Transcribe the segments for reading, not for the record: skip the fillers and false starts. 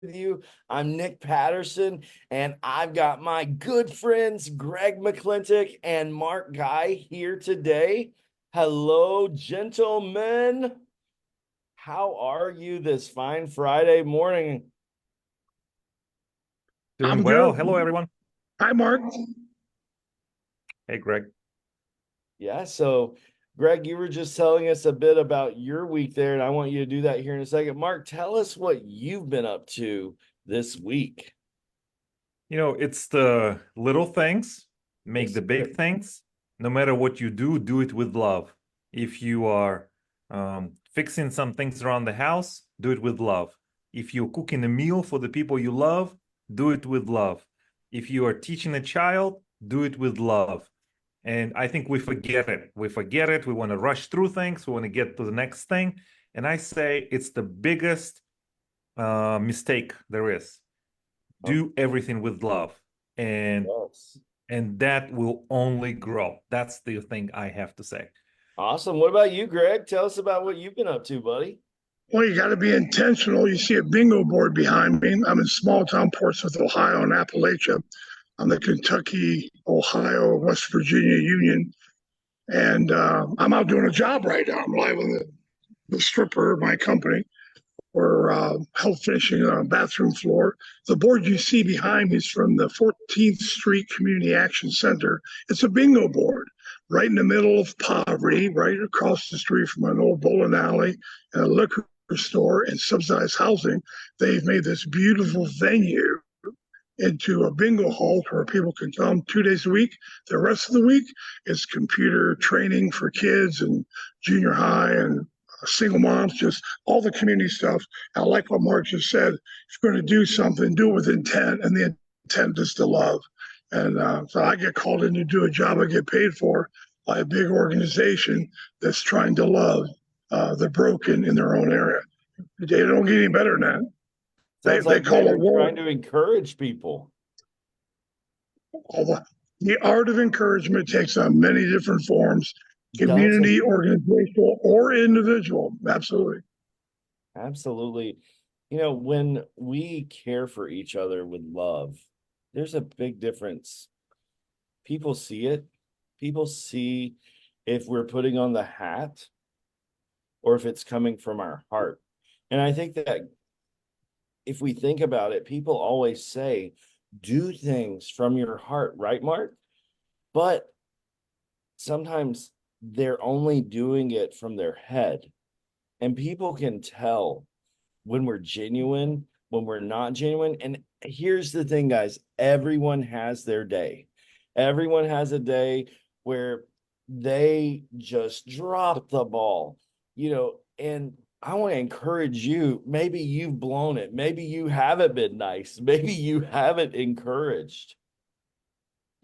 you. I'm Nick Patterson, and I've got my good friends Greg McClintock and Mark Gai here today. Hello, gentlemen. How are you this fine Friday morning? Doing I'm well. good. Hello, everyone. Hi, Mark. Hey, Greg. Yeah, so Greg, you were just telling us a bit about your week there, and I want you to do that here in a second. Mark, tell us what you've been up to this week. It's the little things make Yes, the sir. big things. No matter what you do it with love. If you are fixing some things around the house, do it with love. If you're cooking a meal for the people you love, do it with love. If you are teaching a child, do it with love. And I think we forget it. We forget it. We want to rush through things. We want to get to the next thing. And I say it's the biggest mistake there is. Oh, Do everything with love, and yes. and that will only grow. That's the thing I have to say. Awesome. What about you, Greg? Tell us about what you've been up to, buddy. Well, you got to be intentional. You see a bingo board behind me. I'm in small town Portsmouth, Ohio, in Appalachia. I'm the Kentucky, Ohio, West Virginia Union. And I'm out doing a job right now. I'm live on the stripper, my company. We're help finishing a bathroom floor. The board you see behind me is from the 14th Street Community Action Center. It's a bingo board right in the middle of poverty, right across the street from an old bowling alley and a liquor store and subsidized housing. They've made this beautiful venue into a bingo hall where people can come 2 days a week. The rest of the week is computer training for kids and junior high and single moms, just all the community stuff. I like what Mark just said. If you're going to do something, do it with intent, and the intent is to love. And so I get called in to do a job I get paid for by a big organization that's trying to love the broken in their own area. They don't get any better than that. They, Sounds they like they call it are war. trying to encourage people. The art of encouragement takes on many different forms, Does it? community, organizational, or individual. Absolutely. Absolutely. When we care for each other with love, there's a big difference. People see it. People see if we're putting on the hat or if it's coming from our heart. And I think that if we think about it, people always say, do things from your heart, right, Mark? But sometimes they're only doing it from their head. And people can tell when we're genuine, when we're not genuine. And here's the thing, guys, everyone has their day. Everyone has a day where they just drop the ball, and I want to encourage you. Maybe you've blown it. Maybe you haven't been nice. Maybe you haven't encouraged.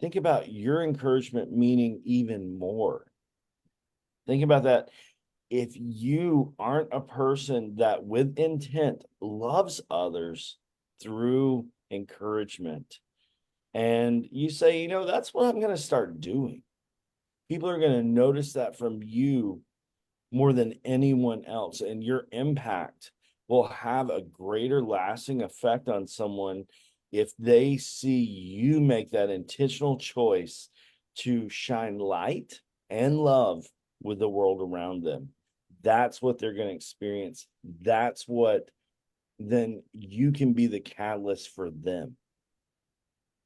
Think about your encouragement meaning even more. Think about that. If you aren't a person that with intent loves others through encouragement, and you say, that's what I'm going to start doing, people are going to notice that from you more than anyone else, and your impact will have a greater lasting effect on someone if they see you make that intentional choice to shine light and love with the world around them. That's what they're going to experience. That's what then you can be the catalyst for them.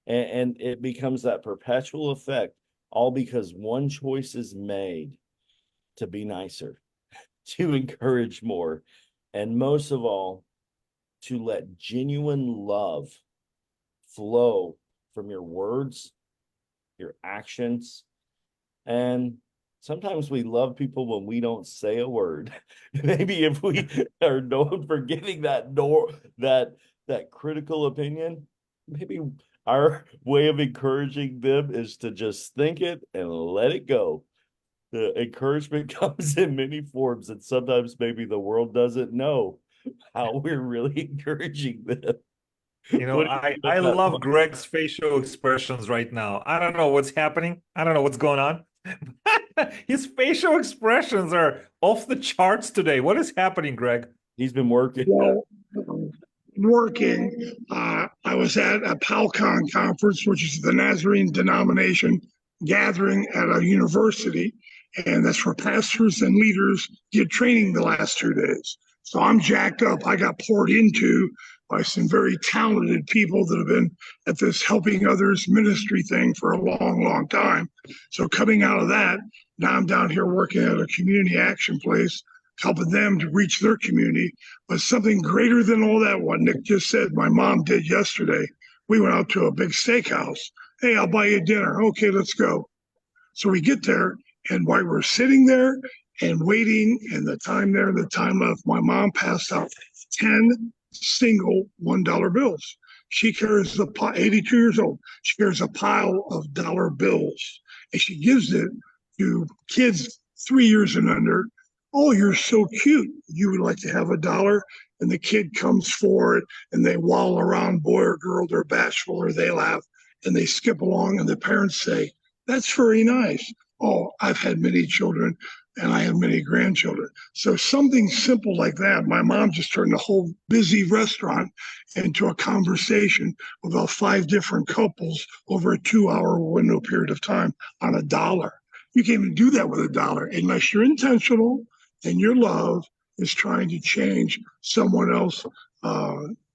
And it becomes that perpetual effect, all because one choice is made to be nicer, to encourage more, and most of all, to let genuine love flow from your words, your actions. And sometimes we love people when we don't say a word. Maybe if we are known for giving that critical opinion, maybe our way of encouraging them is to just think it and let it go. The encouragement comes in many forms, and sometimes maybe the world doesn't know how we're really encouraging them. What do you I think I about love that? Greg's facial expressions right now. I don't know what's happening. I don't know what's going on. His facial expressions are off the charts today. What is happening, Greg? He's been working. Well, working. I was at a PALCON conference, which is the Nazarene denomination gathering at a university. And that's where pastors and leaders get training the last 2 days. So I'm jacked up. I got poured into by some very talented people that have been at this helping others ministry thing for a long, long time. So coming out of that, now I'm down here working at a community action place, helping them to reach their community. But something greater than all that, what Nick just said, my mom did yesterday. We went out to a big steakhouse. Hey, I'll buy you dinner. Okay, let's go. So we get there, and while we're sitting there and waiting, and the time there, the time left, my mom passed out 10 single $1 bills. She carries 82 years old. She carries a pile of dollar bills, and she gives it to kids 3 years and under. Oh, you're so cute. You would like to have $1? And the kid comes forward and they waddle around, boy or girl, they're bashful or they laugh and they skip along, and the parents say, that's very nice. Oh, I've had many children and I have many grandchildren. So something simple like that. My mom just turned a whole busy restaurant into a conversation with about 5 different couples over a 2-hour window period of time on $1. You can't even do that with $1 unless you're intentional and your love is trying to change someone else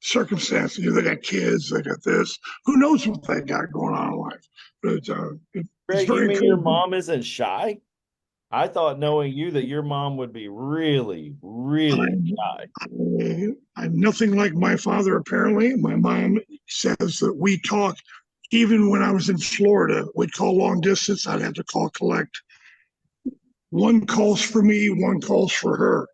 circumstance. You know, they got kids, they got this. Who knows what they got going on in life? But it's Greg, you very mean your encouraging. mom isn't shy? I thought, knowing you, that your mom would be really, really shy. I'm nothing like my father, apparently. My mom says that we talk, even when I was in Florida, we'd call long distance, I'd have to call collect. One calls for me, one calls for her,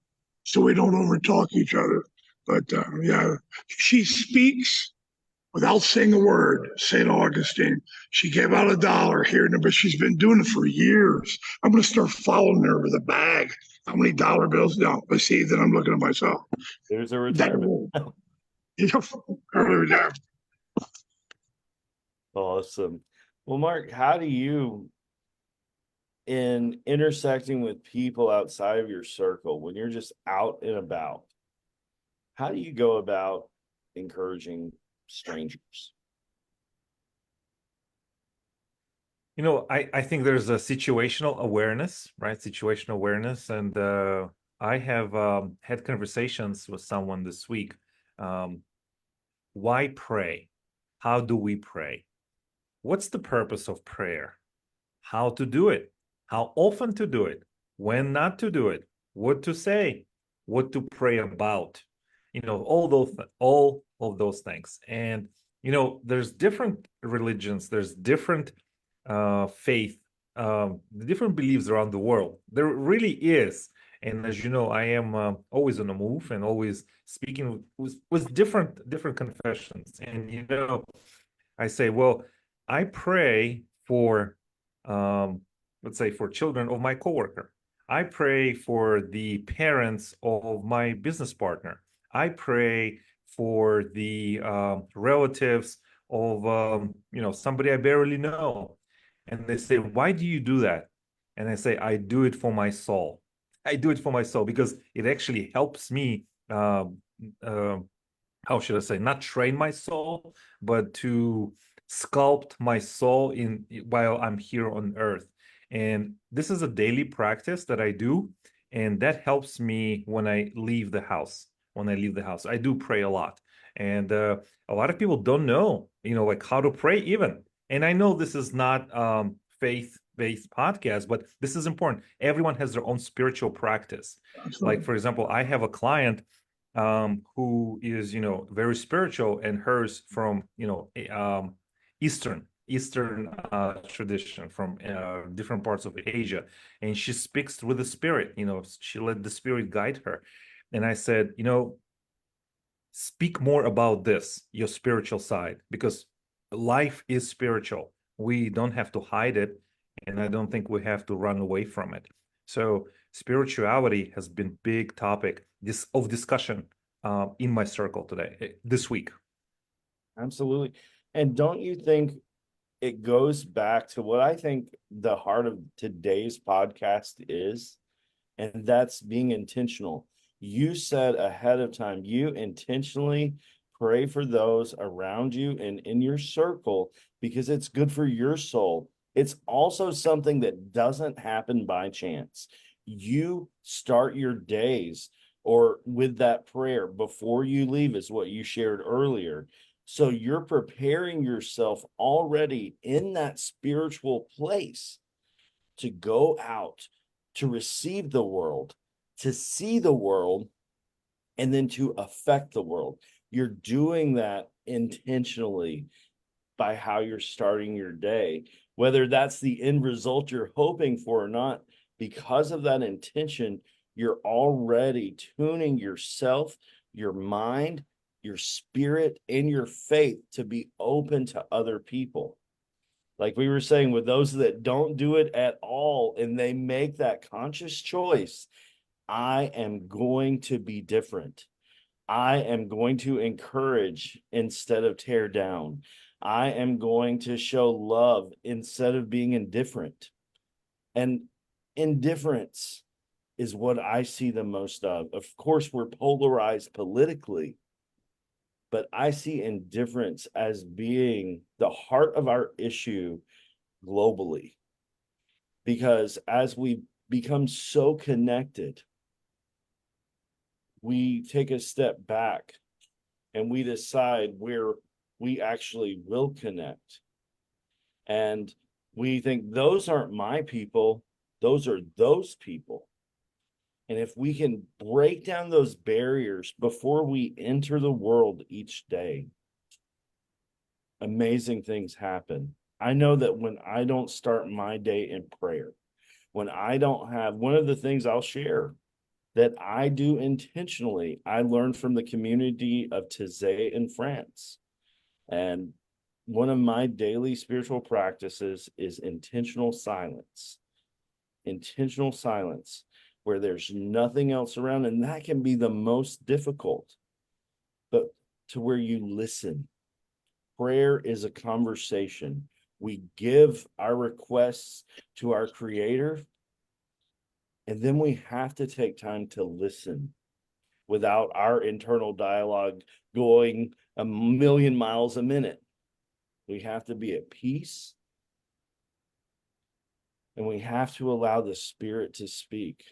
so we don't overtalk each other. But yeah, she speaks without saying a word. St. Augustine. She gave out $1 here, but she's been doing it for years. I'm going to start following her with a bag. How many dollar bills? No, but see, then I'm looking at myself. There's a retirement. Early retirement. Awesome. Well, Mark, how do you, in intersecting with people outside of your circle, when you're just out and about, how do you go about encouraging strangers? You know, I think there's a situational awareness, right? Situational awareness. And I have had conversations with someone this week. Why pray? How do we pray? What's the purpose of prayer? How to do it? How often to do it? When not to do it? What to say? What to pray about? You know, all of those things. And you know, there's different religions. There's different faith, different beliefs around the world. There really is. And as you know, I am always on the move and always speaking with different confessions. And you know, I say, well, I pray for, let's say, for children of my coworker. I pray for the parents of my business partner. I pray for the relatives of you know, somebody I barely know. And they say, why do you do that? And I say, I do it for my soul. I do it for my soul because it actually helps me, how should I say, not train my soul, but to sculpt my soul in while I'm here on earth. And this is a daily practice that I do. And that helps me when I leave the house. When I leave the house, I do pray a lot. And a lot of people don't know, you know, like how to pray even. And I know this is not faith-based podcast, but this is important. Everyone has their own spiritual practice. Like, for example, I have a client who is, you know, very spiritual, and hers from, you know, Eastern tradition from different parts of Asia, and she speaks with the spirit. You know, she let the spirit guide her. And I said, you know, speak more about this, your spiritual side, because life is spiritual. We don't have to hide it, and I don't think we have to run away from it. So spirituality has been big topic of discussion in my circle today, this week. Absolutely. And don't you think it goes back to what I think the heart of today's podcast is? And that's being intentional. You said ahead of time, you intentionally pray for those around you and in your circle because it's good for your soul. It's also something that doesn't happen by chance. You start your days or with that prayer before you leave, is what you shared earlier. So you're preparing yourself already in that spiritual place to go out, to receive the world, to see the world, and then to affect the world. You're doing that intentionally by how you're starting your day, whether that's the end result you're hoping for or not. Because of that intention, you're already tuning yourself, your mind, your spirit, and your faith to be open to other people. Like we were saying, with those that don't do it at all and they make that conscious choice, I am going to be different. I am going to encourage instead of tear down. I am going to show love instead of being indifferent. And indifference is what I see the most of. Of course, we're polarized politically, but I see indifference as being the heart of our issue globally. Because as we become so connected, we take a step back and we decide where we actually will connect. And we think those aren't my people, those are those people. And if we can break down those barriers before we enter the world each day, amazing things happen. I know that when I don't start my day in prayer, when I don't have, one of the things I'll share that I do intentionally, I learned from the community of Taizé in France. And one of my daily spiritual practices is intentional silence. Intentional silence, where there's nothing else around. And that can be the most difficult, but to where you listen. Prayer is a conversation. We give our requests to our Creator, and then we have to take time to listen without our internal dialogue going a million miles a minute. We have to be at peace, and we have to allow the Spirit to speak.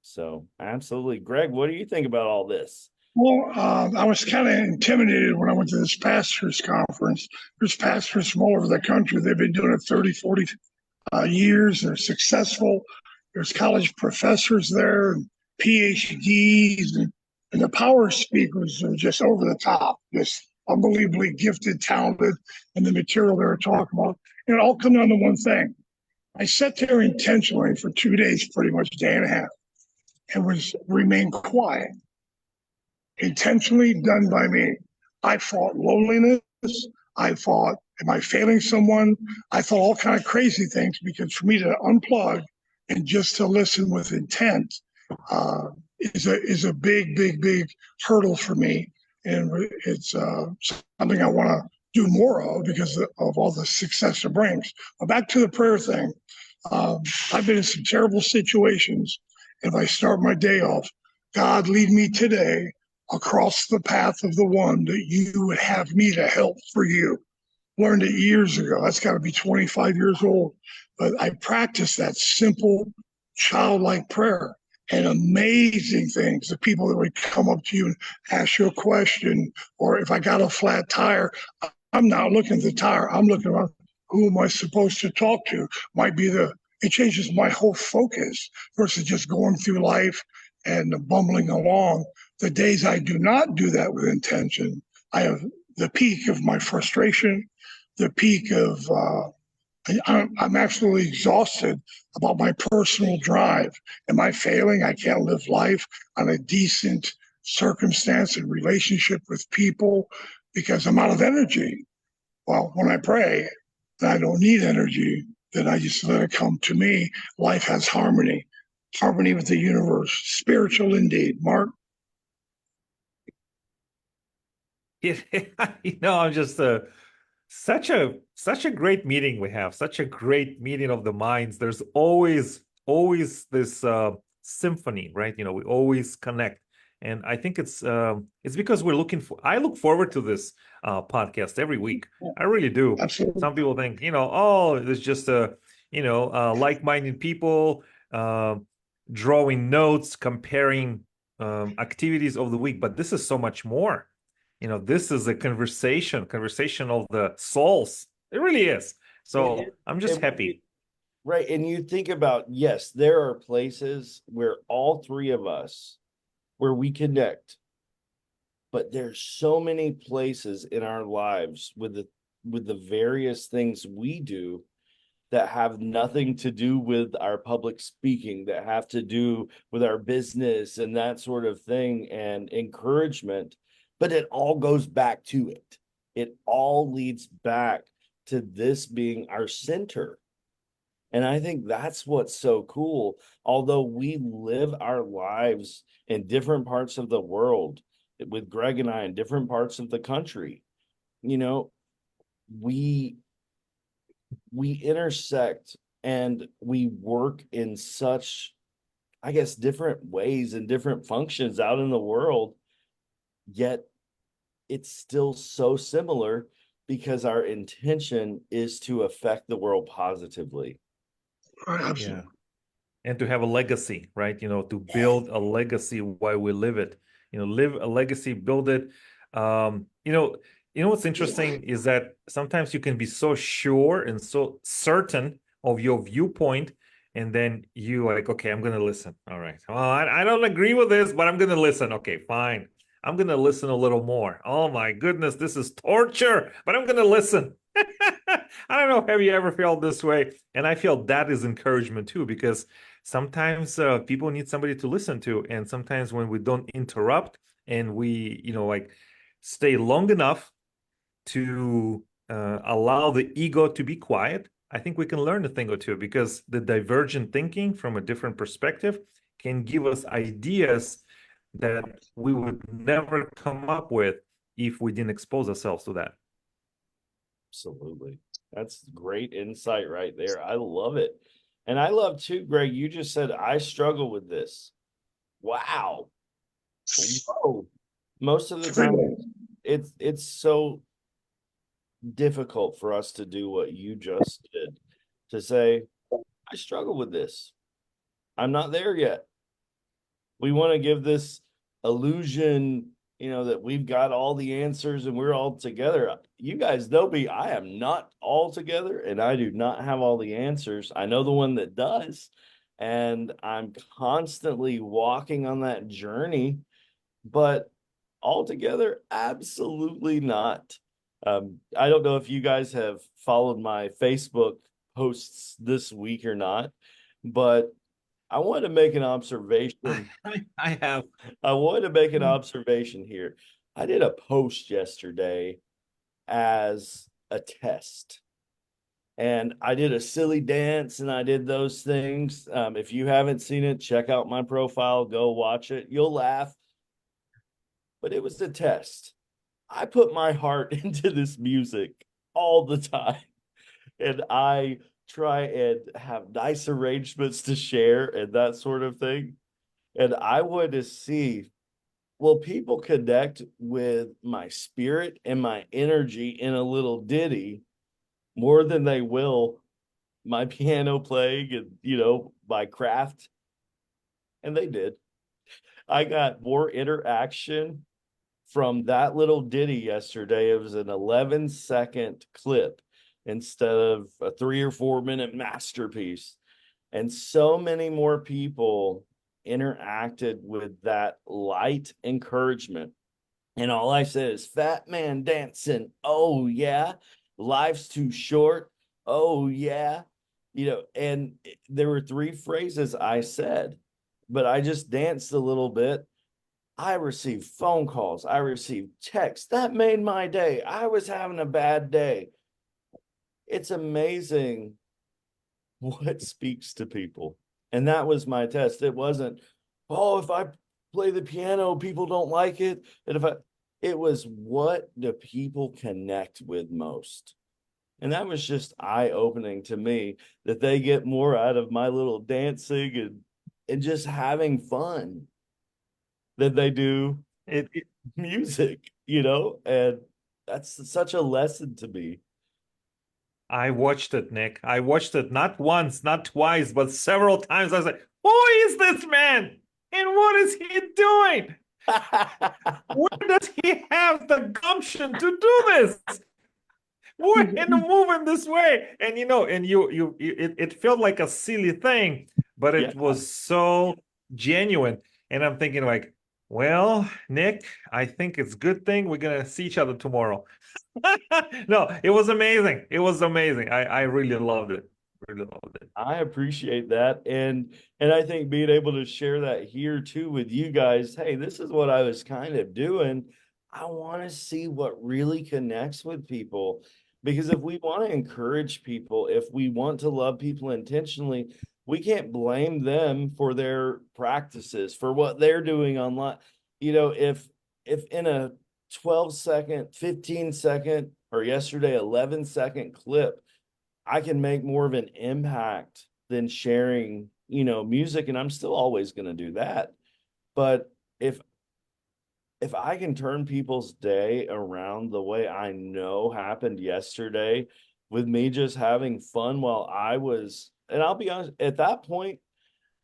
So, absolutely. Greg, what do you think about all this? Well, I was kind of intimidated when I went to this pastors conference. There's pastors from all over the country. They've been doing it 30, 40 years. They're successful. There's college professors there, and PhDs, and the power speakers are just over the top, just unbelievably gifted, talented, and the material they were talking about. And it all comes down to one thing. I sat there intentionally for 2 days, pretty much a day and a half, and was remained quiet, intentionally done by me. I fought loneliness. I fought, am I failing someone? I thought all kind of crazy things, because for me to unplug and just to listen with intent is a big hurdle for me, and it's something I want to do more of because of all the success it brings. But back to the prayer thing. I've been in some terrible situations. If I start my day off, God, lead me today across the path of the one that you would have me to help for you. Learned it years ago. That's got to be 25 years old. But I practiced that simple, childlike prayer, and amazing things. The people that would come up to you and ask you a question, or if I got a flat tire, I'm not looking at the tire. I'm looking around, who am I supposed to talk to? It changes my whole focus versus just going through life and bumbling along. The days I do not do that with intention, I have the peak of my frustration, the peak of I'm absolutely exhausted about my personal drive. Am I failing? I can't live life on a decent circumstance and relationship with people because I'm out of energy. Well, when I pray, I don't need energy, then I just let it come to me. Life has harmony, harmony with the universe, spiritual indeed. Mark? I'm just such a great meeting we have, such a great meeting of the minds. There's always this symphony, right? We always connect. And I think it's because I look forward to this podcast every week. I really do. Absolutely. Some people think, oh, it's just like-minded people drawing notes, comparing activities of the week. But this is so much more. This is a conversation of the souls. It really is. So I'm just happy. Right. And you think about, yes, there are places where all three of us, where we connect, but there's so many places in our lives with the various things we do that have nothing to do with our public speaking, that have to do with our business and that sort of thing and encouragement, but it all goes back to it. It all leads back to this being our center. And I think that's what's so cool. Although we live our lives in different parts of the world, with Greg and I in different parts of the country, you know, we intersect and we work in such, I guess, different ways and different functions out in the world, yet it's still so similar because our intention is to affect the world positively. Absolutely. And to have a legacy, right? To build a legacy while we live it. Live a legacy, build it. What's interesting is that sometimes you can be so sure and so certain of your viewpoint, and then you like, okay, I'm gonna listen. All right. Well, I don't agree with this, but I'm gonna listen. Okay, fine. I'm gonna listen a little more. Oh my goodness, this is torture, but I'm gonna listen. I don't know. Have you ever felt this way? And I feel that is encouragement too, because sometimes people need somebody to listen to. And sometimes when we don't interrupt and we, like stay long enough to allow the ego to be quiet, I think we can learn a thing or two, because the divergent thinking from a different perspective can give us ideas that we would never come up with if we didn't expose ourselves to that. Absolutely. That's great insight right there. I love it. And I love too, Greg, you just said, I struggle with this. Wow. Whoa. Most of the time, it's so difficult for us to do what you just did, to say, I struggle with this. I'm not there yet. We want to give this illusion, that we've got all the answers and we're all together. You guys know me. I am not all together and I do not have all the answers. I know the one that does. And I'm constantly walking on that journey, but altogether, absolutely not. I don't know if you guys have followed my Facebook posts this week or not, but I want to make an observation. I have. I wanted to make an observation here. I did a post yesterday as a test, and I did a silly dance and I did those things. If you haven't seen it, check out my profile, go watch it. You'll laugh, but it was a test. I put my heart into this music all the time, and I try and have nice arrangements to share and that sort of thing. And I wanted to see, will people connect with my spirit and my energy in a little ditty more than they will my piano playing and, my craft? And they did. I got more interaction from that little ditty yesterday. It was an 11-second clip instead of a 3 or 4 minute masterpiece. And so many more people interacted with that light encouragement. And all I said is, fat man dancing. Oh, yeah. Life's too short. Oh, yeah. And there were 3 phrases I said, but I just danced a little bit. I received phone calls. I received texts. That made my day. I was having a bad day. It's amazing what speaks to people. And that was my test. It wasn't, oh, if I play the piano, people don't like it. And it was, what do people connect with most? And that was just eye-opening to me, that they get more out of my little dancing and just having fun. than they do It music, and that's such a lesson to me. I watched it, Nick. I watched it not once, not twice, but several times. I was like, who is this man? And what is he doing? Where does he have the gumption to do this? What in the move in this way? And it felt like a silly thing, but Yeah, it was so genuine. And I'm thinking like, well, Nick, I think it's good thing we're gonna see each other tomorrow. No, it was amazing. It was amazing. I really loved it. Really loved it. I appreciate that. And I think being able to share that here too with you guys, hey, this is what I was kind of doing. I want to see what really connects with people. Because if we want to encourage people, if we want to love people intentionally, we can't blame them for their practices, for what they're doing online. If in a 12-second, 15-second, or yesterday 11-second clip, I can make more of an impact than sharing, music, and I'm still always going to do that. But if I can turn people's day around the way I know happened yesterday with me just having fun while I was, and I'll be honest, at that point,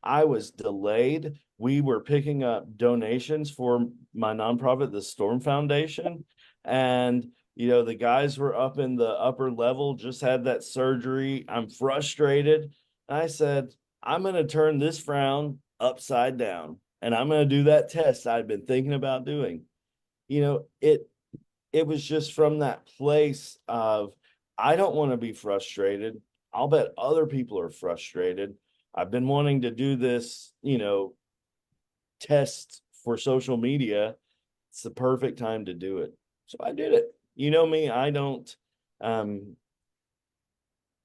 I was delayed. We were picking up donations for my nonprofit, the Storm Foundation. And, the guys were up in the upper level, just had that surgery. I'm frustrated. I said, I'm going to turn this frown upside down and I'm going to do that test I'd been thinking about doing. It was just from that place of, I don't want to be frustrated. I'll bet other people are frustrated. I've been wanting to do this, test for social media. It's the perfect time to do it. So I did it. You know me, um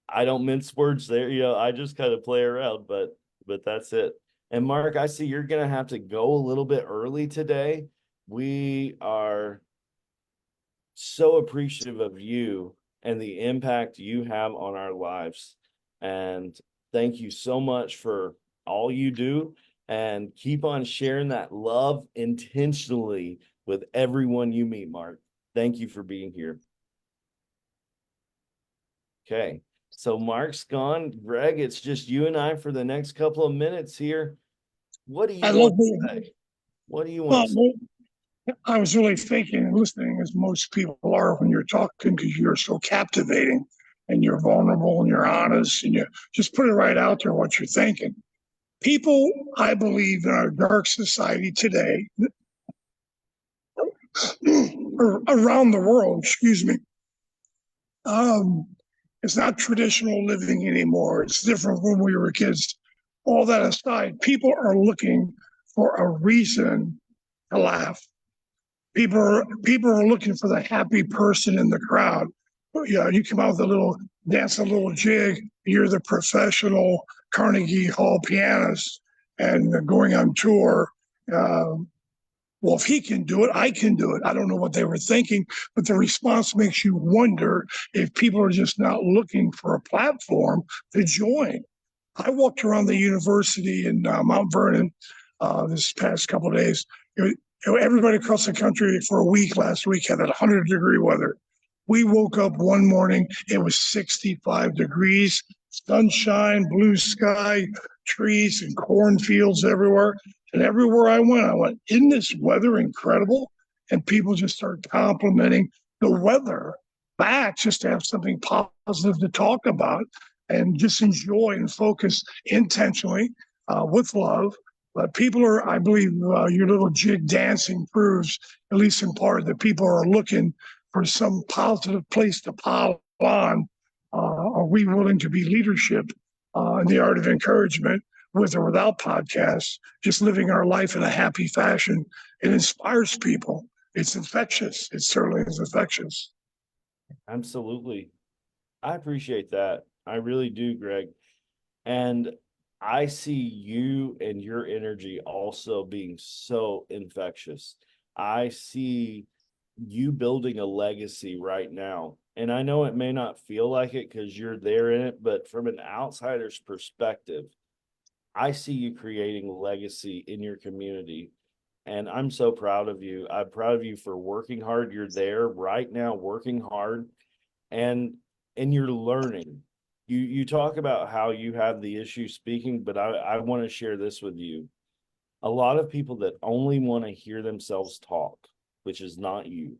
I don't mince words there. I just kind of play around, but that's it. And Mark, I see you're gonna have to go a little bit early today. We are so appreciative of you and the impact you have on our lives. And thank you so much for all you do, and keep on sharing that love intentionally with everyone you meet, Mark. Thank you for being here. Okay. So Mark's gone. Greg, it's just you and I for the next couple of minutes here. What do I you love want being, to say? What do you want well, to say? I was really thinking and listening as most people are when you're talking because you're so captivating and you're vulnerable and you're honest and you just put it right out there what you're thinking. People, I believe, in our dark society today, or around the world, excuse me, um, it's not traditional living anymore. It's different when we were kids. All that aside, people are looking for a reason to laugh. People are looking for the happy person in the crowd. Yeah, you come out with a little dance, a little jig. You're the professional Carnegie Hall pianist and going on tour. Uh, well, if he can do it, I can do it. I don't know what they were thinking, but the response makes you wonder if people are just not looking for a platform to join. I walked around the university in Mount Vernon this past couple of days. Everybody across the country for a week last week had that 100-degree weather. We woke up one morning, it was 65 degrees, sunshine, blue sky, trees and cornfields everywhere. And everywhere I went, isn't this weather incredible? And people just start complimenting the weather back just to have something positive to talk about and just enjoy and focus intentionally with love. But people are, I believe, your little jig dancing proves, at least in part, that people are looking for some positive place to pile on. Are we willing to be leadership in the art of encouragement with or without podcasts, just living our life in a happy fashion? It inspires people. It's infectious. It certainly is infectious. Absolutely. I appreciate that. I really do, Greg. And I see you and your energy also being so infectious. I see you building a legacy right now. And I know it may not feel like it because you're there in it, but from an outsider's perspective, I see you creating legacy in your community. And I'm so proud of you. I'm proud of you for working hard. You're there right now, working hard, and you're learning. You talk about how you have the issue speaking, but I want to share this with you. A lot of people that only want to hear themselves talk, which is not you,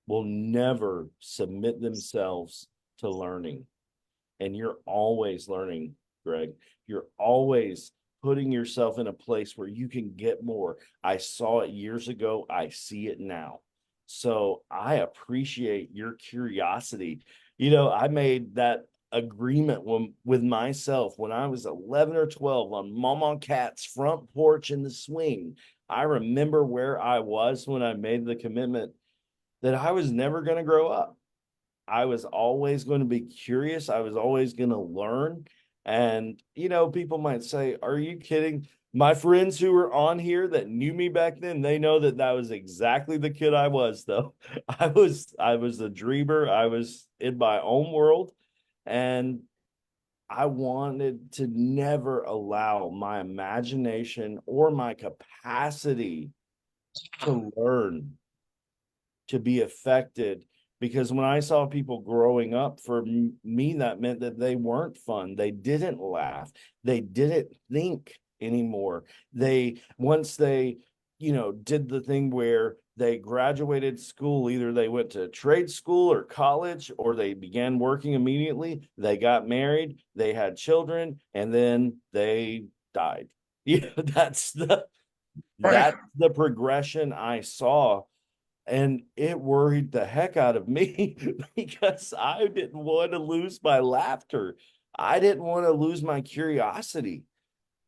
will never submit themselves to learning. And you're always learning, Greg. You're always putting yourself in a place where you can get more. I saw it years ago. I see it now. So I appreciate your curiosity. I made that agreement with myself when I was 11 or 12 on Mama Cat's front porch in the swing. I remember where I was when I made the commitment that I was never going to grow up. I was always going to be curious. I was always going to learn. And, people might say, are you kidding? My friends who were on here that knew me back then, they know that that was exactly the kid I was, though. I was a dreamer. I was in my own world, and I wanted to never allow my imagination or my capacity to learn to be affected, because when I saw people growing up, for me, that meant that they weren't fun. They didn't laugh. They didn't think anymore. Once they, did the thing where they graduated school, either they went to trade school or college, or they began working immediately. They got married, they had children, and then they died. That's Right. the progression I saw, and it worried the heck out of me because I didn't want to lose my laughter. I didn't want to lose my curiosity.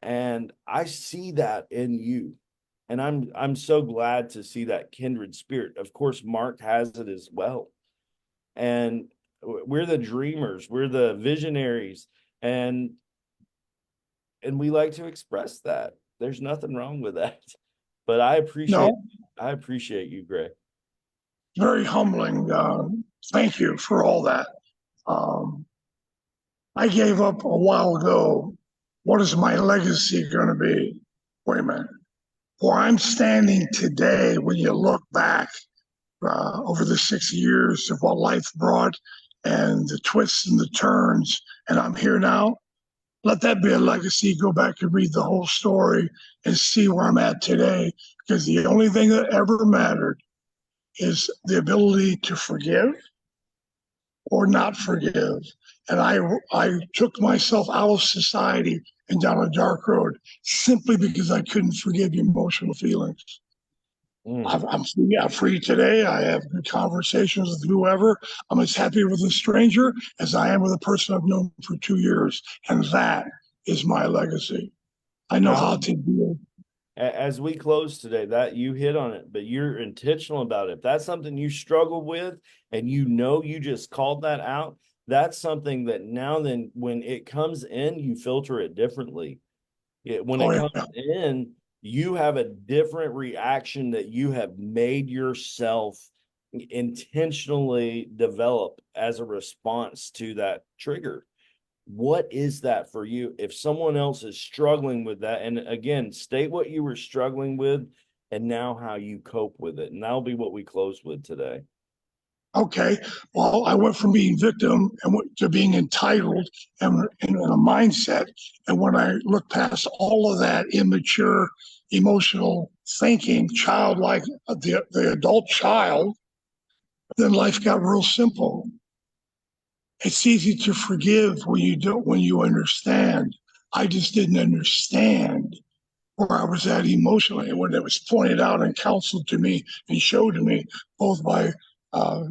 And I see that in you. And I'm so glad to see that kindred spirit. Of course, Mark has it as well. And we're the dreamers, we're the visionaries, and we like to express that. There's nothing wrong with that. But No, I appreciate you, Greg. very humbling. Thank you for all that. Um, I gave up a while ago. What is my legacy going to be? Wait a minute. Where I'm standing today, when you look back over the 6 years of what life brought and the twists and the turns, and I'm here now, let that be a legacy. Go back and read the whole story and see where I'm at today. Because the only thing that ever mattered is the ability to forgive or not forgive. And I took myself out of society and down a dark road simply because I couldn't forgive emotional feelings. Mm. I'm free today. I have good conversations with whoever. I'm as happy with a stranger as I am with a person I've known for 2 years. And that is my legacy. I know how to deal. As we close today, that you hit on it, but you're intentional about it. If that's something you struggle with and you just called that out, that's something that now then when it comes in, you filter it differently. When Oh, it yeah. comes in, you have a different reaction that you have made yourself intentionally develop as a response to that trigger. What is that for you? If someone else is struggling with that, and again, state what you were struggling with and now how you cope with it. And that'll be what we close with today. Okay. Well, I went from being victim to being entitled and in a mindset. And when I look past all of that immature, emotional thinking, childlike, the adult child, then life got real simple. It's easy to forgive when you understand. I just didn't understand where I was at emotionally. And when it was pointed out and counseled to me and showed to me, both by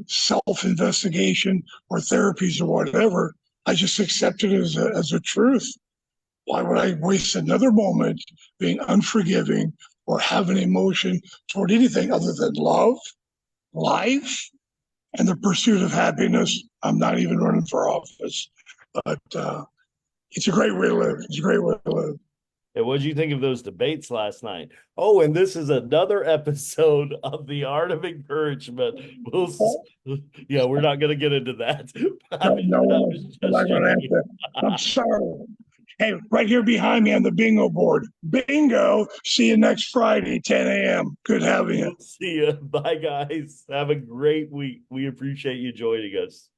self-investigation or therapies or whatever, I just accepted it as a truth. Why would I waste another moment being unforgiving or have an emotion toward anything other than love, life, and the pursuit of happiness? I'm not even running for office, but it's a great way to live. It's a great way to live. And what did you think of those debates last night? Oh, and this is another episode of The Art of Encouragement. Yeah, we're not going to get into that. No, That no, was I'm just not going to joking. answer. I'm sorry. Hey, right here behind me on the bingo board. Bingo. See you next Friday, 10 a.m. Good having you. We'll see you. Bye, guys. Have a great week. We appreciate you joining us.